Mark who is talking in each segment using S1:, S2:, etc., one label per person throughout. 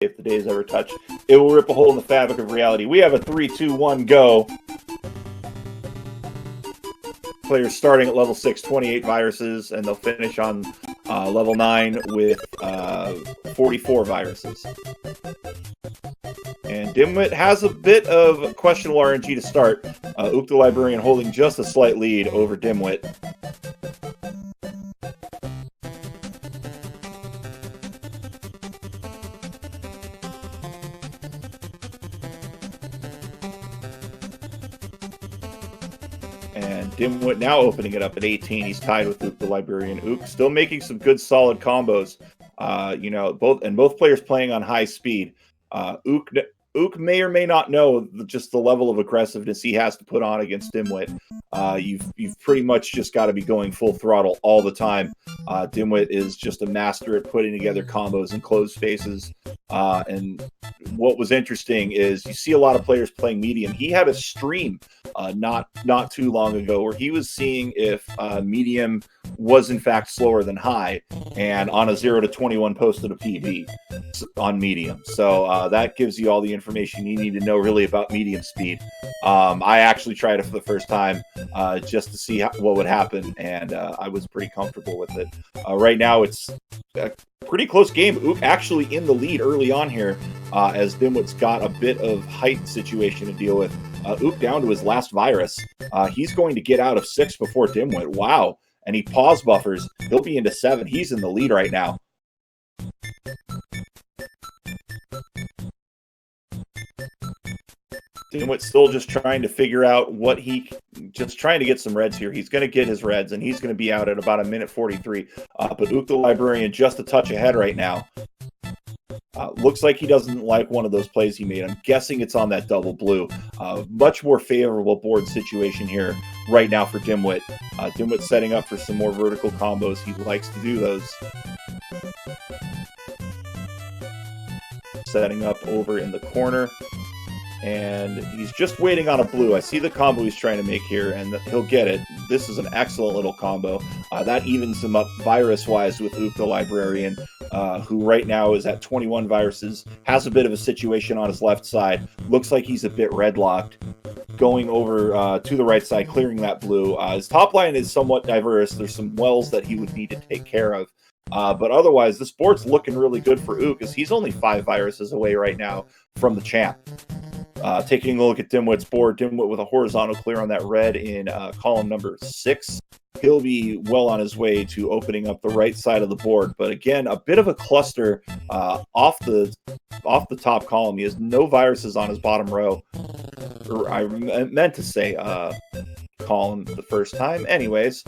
S1: if the day is ever touched, it will rip a hole in the fabric of reality. We have a 3, 2, 1, go. Players starting at level 6, 28 viruses, and they'll finish on level 9 with 44 viruses. And Dimwit has a bit of questionable RNG to start. Ookthelibrarian holding just a slight lead over Dimwit. And Dimwit now opening it up at 18. He's tied with Ookthelibrarian. Ook still making some good solid combos. Both players playing on high speed. Ook may or may not know just the level of aggressiveness he has to put on against Dimwit. You've pretty much just got to be going full throttle all the time. Dimwit is just a master at putting together combos in closed spaces. And what was interesting is you see a lot of players playing medium. He had a stream not too long ago where he was seeing if medium was in fact slower than high, and on a 0 to 21 posted a PB on medium. So that gives you all the information you need to know really about medium speed. I actually tried it for the first time just to see what would happen, and I was pretty comfortable with it. Right now it's a pretty close game. Ook actually in the lead early on here, as Dimwit's got a bit of height situation to deal with. Ook down to his last virus. He's going to get out of 6 before Dimwit. Wow. And he pause buffers. He'll be into 7. He's in the lead right now. Dimwit's still just trying to figure out just trying to get some reds here. He's going to get his reds, and he's going to be out at about a minute 43. But Ookthelibrarian just a touch ahead right now. Looks like he doesn't like one of those plays he made. I'm guessing it's on that double blue. Much more favorable board situation here right now for Dimwit. Dimwit setting up for some more vertical combos. He likes to do those. Setting up over in the corner. And he's just waiting on a blue. I see the combo he's trying to make here, and he'll get it. This is an excellent little combo. That evens him up virus-wise with Ookthelibrarian, who right now is at 21 viruses, has a bit of a situation on his left side. Looks like he's a bit red-locked. Going over to the right side, clearing that blue. His top line is somewhat diverse. There's some wells that he would need to take care of. But otherwise, this board's looking really good for Ook, as he's only 5 viruses away right now from the champ. Taking a look at Dimwit's board, Dimwit with a horizontal clear on that red in column number 6. He'll be well on his way to opening up the right side of the board. But again, a bit of a cluster off the top column. He has no viruses on his bottom row. Or I meant to say column the first time. Anyways,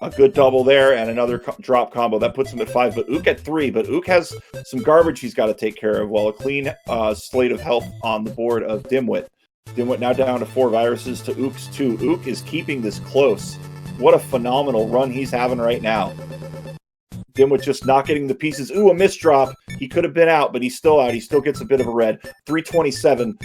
S1: a good double there and another drop combo. That puts him at 5, but Ook at 3. But Ook has some garbage he's got to take care of, while a clean slate of health on the board of Dimwit. Dimwit now down to 4 viruses to Ook's 2. Ook is keeping this close. What a phenomenal run he's having right now. Dimwit just not getting the pieces. Ooh, a misdrop. He could have been out, but he's still out. He still gets a bit of a red. 327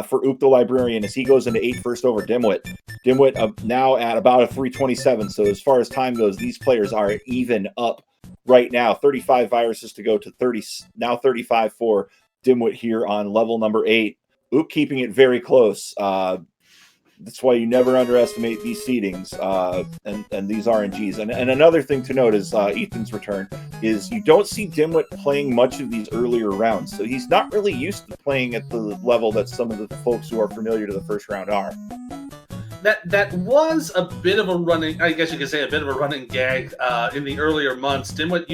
S1: for Ookthelibrarian as he goes into 8 first over Dimwit. Dimwit now at about a 327. So as far as time goes, these players are even up right now. 35 viruses to go to 30. Now 35 for Dimwit here on level number 8. Ook keeping it very close. That's why you never underestimate these seedings and these RNGs. And another thing to note is Ethan's return is you don't see Dimwit playing much of these earlier rounds. So he's not really used to playing at the level that some of the folks who are familiar to the first round are.
S2: That was a bit of a running, I guess you could say a bit of a running gag in the earlier months. Dimwit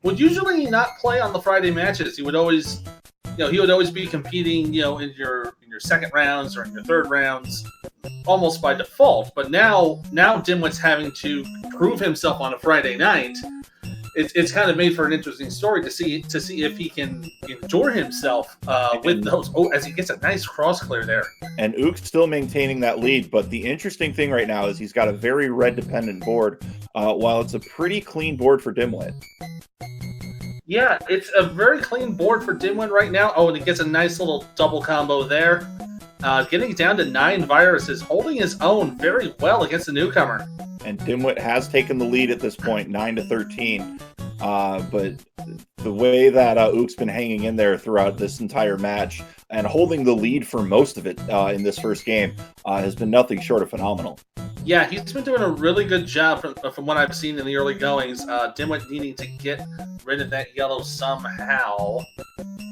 S2: would usually not play on the Friday matches. He would always be competing, in your second rounds or in your third rounds, almost by default. But now Dimwit's having to prove himself on a Friday night. It's kind of made for an interesting story to see if he can endure himself with those. Oh, as he gets a nice cross clear there.
S1: And Ook's still maintaining that lead. But the interesting thing right now is he's got a very red dependent board, while it's a pretty clean board for Dimwit.
S2: Yeah, it's a very clean board for Dimwit right now. Oh, and it gets a nice little double combo there. Getting down to 9 viruses, holding his own very well against the newcomer.
S1: And Dimwit has taken the lead at this point, 9 to 13. But the way that Ook's been hanging in there throughout this entire match and holding the lead for most of it in this first game has been nothing short of phenomenal.
S2: Yeah, he's been doing a really good job from what I've seen in the early goings. Dimwit needing to get rid of that yellow somehow,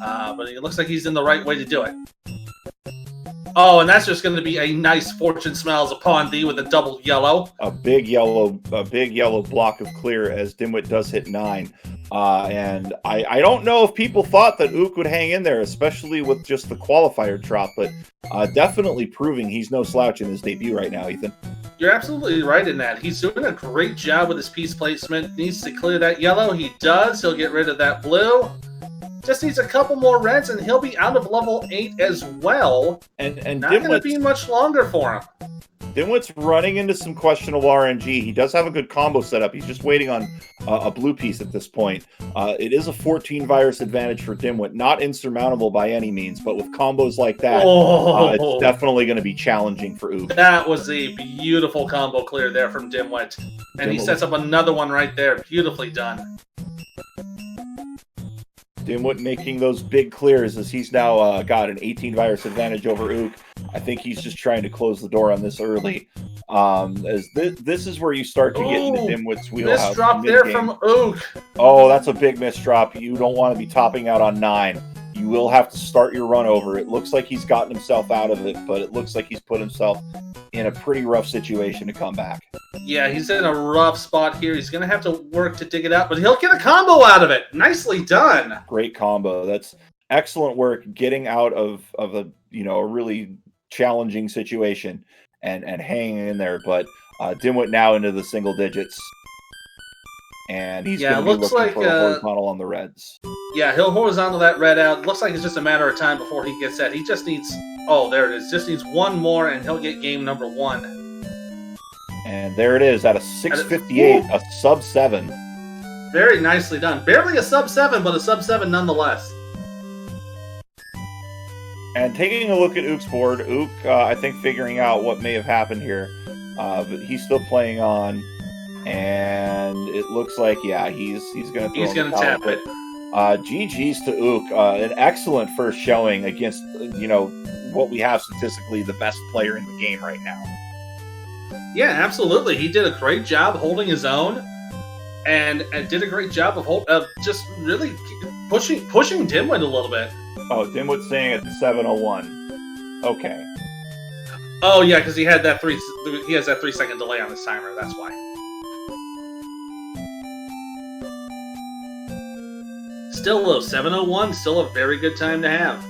S2: but it looks like he's in the right way to do it. Oh, and that's just going to be a nice fortune smiles upon thee with a double yellow.
S1: A big yellow block of clear as Dimwit does hit 9. And I don't know if people thought that Ook would hang in there, especially with just the qualifier drop, but definitely proving he's no slouch in his debut right now, Ethan.
S2: You're absolutely right in that. He's doing a great job with his piece placement. Needs to clear that yellow. He does. He'll get rid of that blue. Just needs a couple more reds, and he'll be out of level 8 as well.
S1: And
S2: not going to be much longer for him.
S1: Dimwit's running into some questionable RNG. He does have a good combo setup. He's just waiting on a blue piece at this point. It is a 14 virus advantage for Dimwit. Not insurmountable by any means, but with combos like that, it's definitely going to be challenging for Ook.
S2: That was a beautiful combo clear there from Dimwit. And he sets up another one right there. Beautifully done.
S1: Dimwit making those big clears as he's now got an 18 virus advantage over Ook. I think he's just trying to close the door on this early. As this is where you start to get into Dimwit's wheelhouse.
S2: Misdrop there from Ook.
S1: Oh, that's a big misdrop. You don't want to be topping out on 9. You will have to start your run over. It looks like he's gotten himself out of it, but it looks like he's put himself in a pretty rough situation to come back.
S2: Yeah, he's in a rough spot here. He's going to have to work to dig it out, but he'll get a combo out of it. Nicely done.
S1: Great combo. That's excellent work getting out of a a really challenging situation and hanging in there. But Dimwit now into the single digits. And he's going to be looking for a horizontal on the reds.
S2: Yeah, he'll horizontal that red out. Looks like it's just a matter of time before he gets that. He just needs... Oh, there it is. Just needs one more, and he'll get game number 1.
S1: And there it is at a 658, a sub 7.
S2: Very nicely done. Barely a sub 7, but a sub 7 nonetheless.
S1: And taking a look at Ook's board, Ook, I think, figuring out what may have happened here. But he's still playing on. And it looks like, yeah, he's going to
S2: tap it.
S1: GG's to Ook. An excellent first showing against, what we have statistically the best player in the game right now.
S2: Yeah, absolutely. He did a great job holding his own and did a great job of just really pushing Dimwit a little bit.
S1: Oh, Dimwit's saying at 7:01. Okay.
S2: Oh, yeah, because he has that 3-second delay on his timer. That's why. Still low, 7:01, still a very good time to have.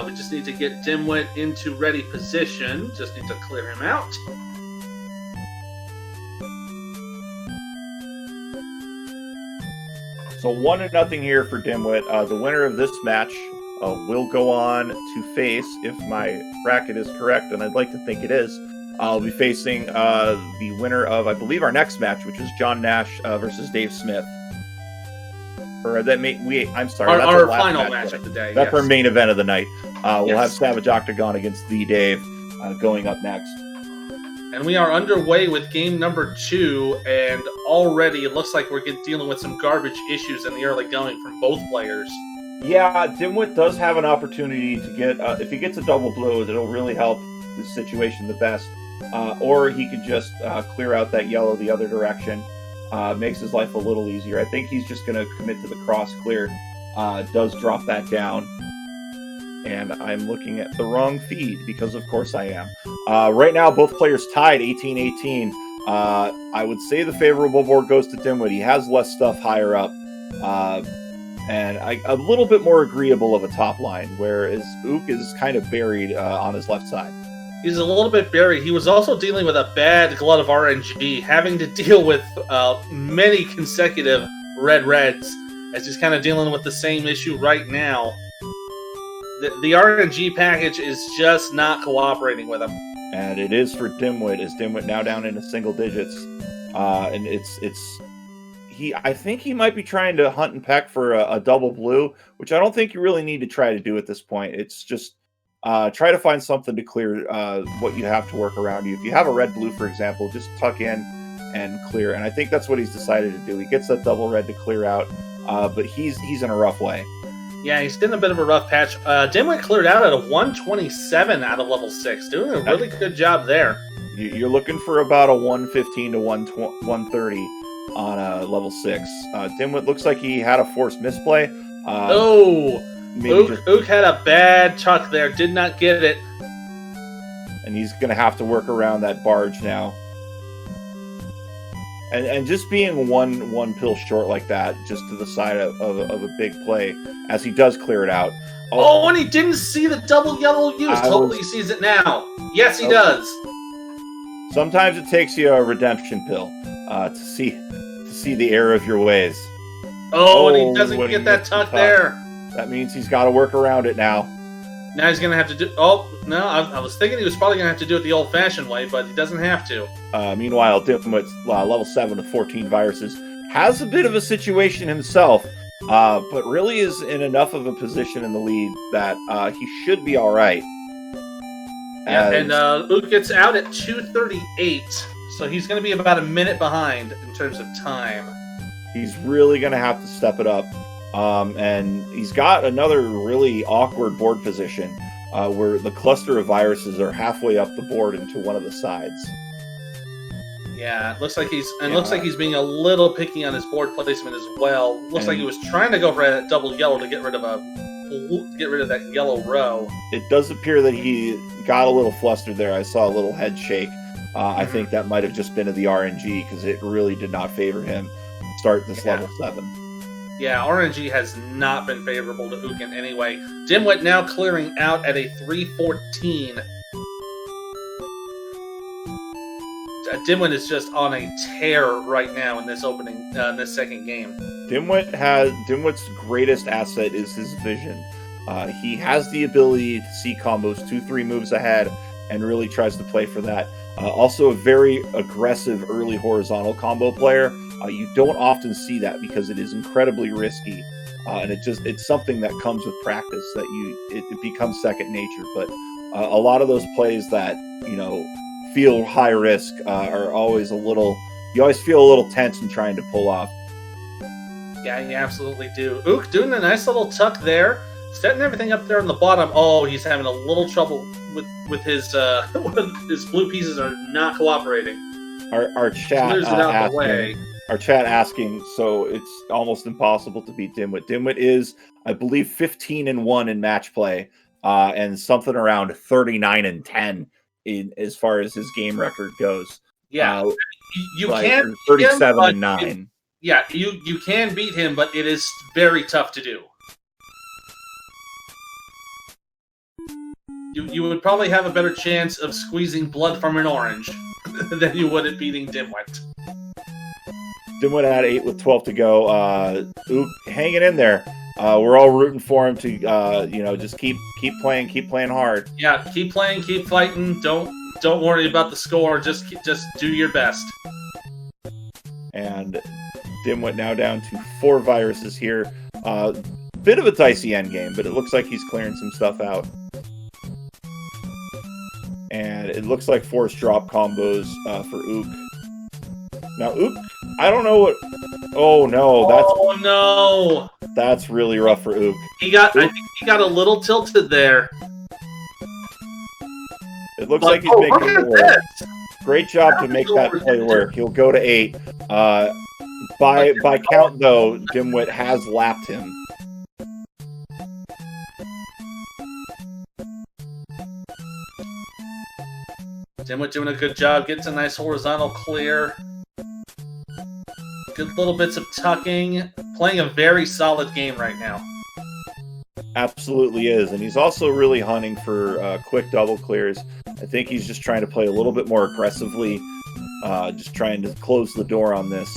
S2: We just need to get Dimwit into ready position. Just need to clear him out.
S1: So 1-0 here for Dimwit. The winner of this match will go on to face, if my bracket is correct, and I'd like to think it is, I'll be facing the winner of, I believe, our next match, which is John Nash versus Dave Smith. Or I'm sorry.
S2: Our,
S1: that's
S2: our final match of the day.
S1: That's our main event of the night. We'll have Savage Octagon against the Dave going up next.
S2: And we are underway with game number 2, and already it looks like we're dealing with some garbage issues in the early going from both players.
S1: Yeah, Dimwit does have an opportunity to get, if he gets a double blue, it'll really help the situation the best. Or he could just clear out that yellow the other direction. Makes his life a little easier. I think he's just going to commit to the cross clear. Does drop that down. And I'm looking at the wrong feed because, of course, I am. Right now, both players tied 18-18. I would say the favorable board goes to Dimwit. He has less stuff higher up. And a little bit more agreeable of a top line, whereas Ook is kind of buried on his left side.
S2: He's a little bit buried. He was also dealing with a bad glut of RNG, having to deal with many consecutive reds, as he's kind of dealing with the same issue right now. The RNG package is just not cooperating with him.
S1: And it is for Dimwit, as Dimwit now down into single digits. And I think he might be trying to hunt and peck for a double blue, which I don't think you really need to try to do at this point. It's just try to find something to clear what you have to work around you. If you have a red-blue, for example, just tuck in and clear. And I think that's what he's decided to do. He gets that double red to clear out, but he's in a rough way.
S2: Yeah, he's in a bit of a rough patch. Dimwit cleared out at a 127 out of level 6, doing a really good job there.
S1: You're looking for about a 115 to 130 on level 6. Dimwit looks like he had a forced misplay.
S2: Ook had a bad tuck there, did not get it.
S1: And he's going to have to work around that barge now. And just being one pill short like that, just to the side of a big play, as he does clear it out.
S2: Oh, and he didn't see the double yellow use. Totally sees it now. Yes, he does.
S1: Sometimes it takes you a redemption pill to see the error of your ways.
S2: Oh, and he doesn't get that tuck there.
S1: That means he's got to work around it now.
S2: Now he's going to have to do... Oh, no, I was thinking he was probably going to have to do it the old-fashioned way, but he doesn't have to.
S1: Meanwhile, Dimwit's level 7 with 14 viruses has a bit of a situation himself, but really is in enough of a position in the lead that he should be all right.
S2: Yeah, and Ook gets out at 2:38, so he's going to be about a minute behind in terms of time.
S1: He's really going to have to step it up. And he's got another really awkward board position where the cluster of viruses are halfway up the board into one of the sides.
S2: Yeah, it looks like he's being a little picky on his board placement as well. Looks like he was trying to go for a double yellow to get rid of that yellow row.
S1: It does appear that he got a little flustered there. I saw a little head shake. I think that might have just been of the RNG because it really did not favor him start this level 7.
S2: Yeah, RNG has not been favorable to Ook in any way. Dimwit now clearing out at a 314. Dimwit is just on a tear right now in this second game.
S1: Dimwit's greatest asset is his vision. He has the ability to see combos 2-3 moves ahead and really tries to play for that. Also a very aggressive early horizontal combo player. You don't often see that because it is incredibly risky, and it's something that comes with practice that it becomes second nature. But a lot of those plays that feel high risk are always you always feel a little tense in trying to pull off.
S2: Yeah, you absolutely do. Ook doing a nice little tuck there, setting everything up there on the bottom. Oh, he's having a little trouble with his his blue pieces are not cooperating.
S1: Our chat asking, so it's almost impossible to beat Dimwit. Dimwit is, I believe, 15-1 in match play, and something around 39-10 as far as his game record goes.
S2: Yeah, you can
S1: 37-9.
S2: Yeah, you can beat him, but it is very tough to do. You would probably have a better chance of squeezing blood from an orange than you would at beating Dimwit.
S1: Dimwit at 8 with 12 to go. Ook hanging in there. We're all rooting for him to, just keep playing hard.
S2: Yeah, keep playing, keep fighting. Don't worry about the score. Just do your best.
S1: And Dimwit now down to 4 viruses here. Bit of a dicey endgame, but it looks like he's clearing some stuff out. And it looks like forced drop combos for Ook. Now, Ook, I don't know what... Oh, no. That's really rough for Ook.
S2: I think he got a little tilted there.
S1: It looks like he's making it work. Great job to make that play work. He'll go to 8. By count, though, Dimwit has lapped him.
S2: Dimwit doing a good job. Gets a nice horizontal clear. Good little bits of tucking. Playing a very solid game right now.
S1: Absolutely is. And he's also really hunting for quick double clears. I think he's just trying to play a little bit more aggressively. Just trying to close the door on this.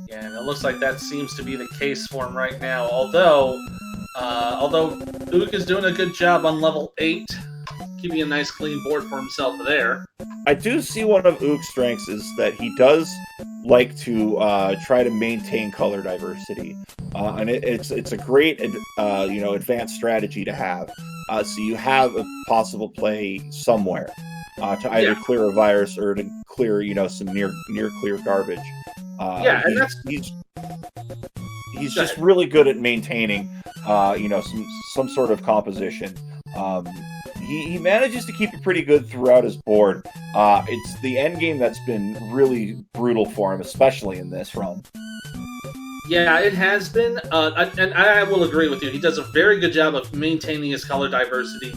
S2: Yeah, and it looks like that seems to be the case for him right now. Although Ook is doing a good job on level 8. Keeping a nice clean board for himself there.
S1: I do see one of Ook's strengths is that he does like to try to maintain color diversity, and it's a great advanced strategy to have. So you have a possible play somewhere. to either clear a virus or to clear, some near clear garbage.
S2: And
S1: he's just really good at maintaining, some sort of composition. He manages to keep it pretty good throughout his board. It's the end game that's been really brutal for him, especially in this run.
S2: Yeah, it has been, and I will agree with you. He does a very good job of maintaining his color diversity,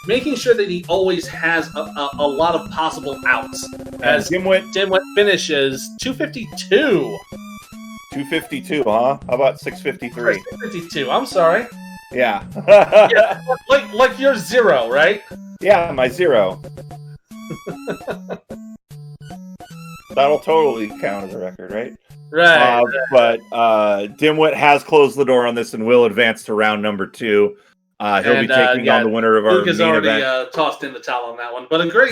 S2: making sure that he always has a lot of possible outs. As Dimwit finishes 252.
S1: 252, huh? How about 653?
S2: 652. I'm sorry.
S1: Yeah.
S2: Yeah, like your 0, right?
S1: Yeah, my 0. That'll totally count as a record, right?
S2: Right.
S1: But Dimwit has closed the door on this and will advance to round number 2. He'll be taking on the winner of our
S2: Luke has
S1: main
S2: already
S1: event.
S2: tossed in the towel on that one. But a great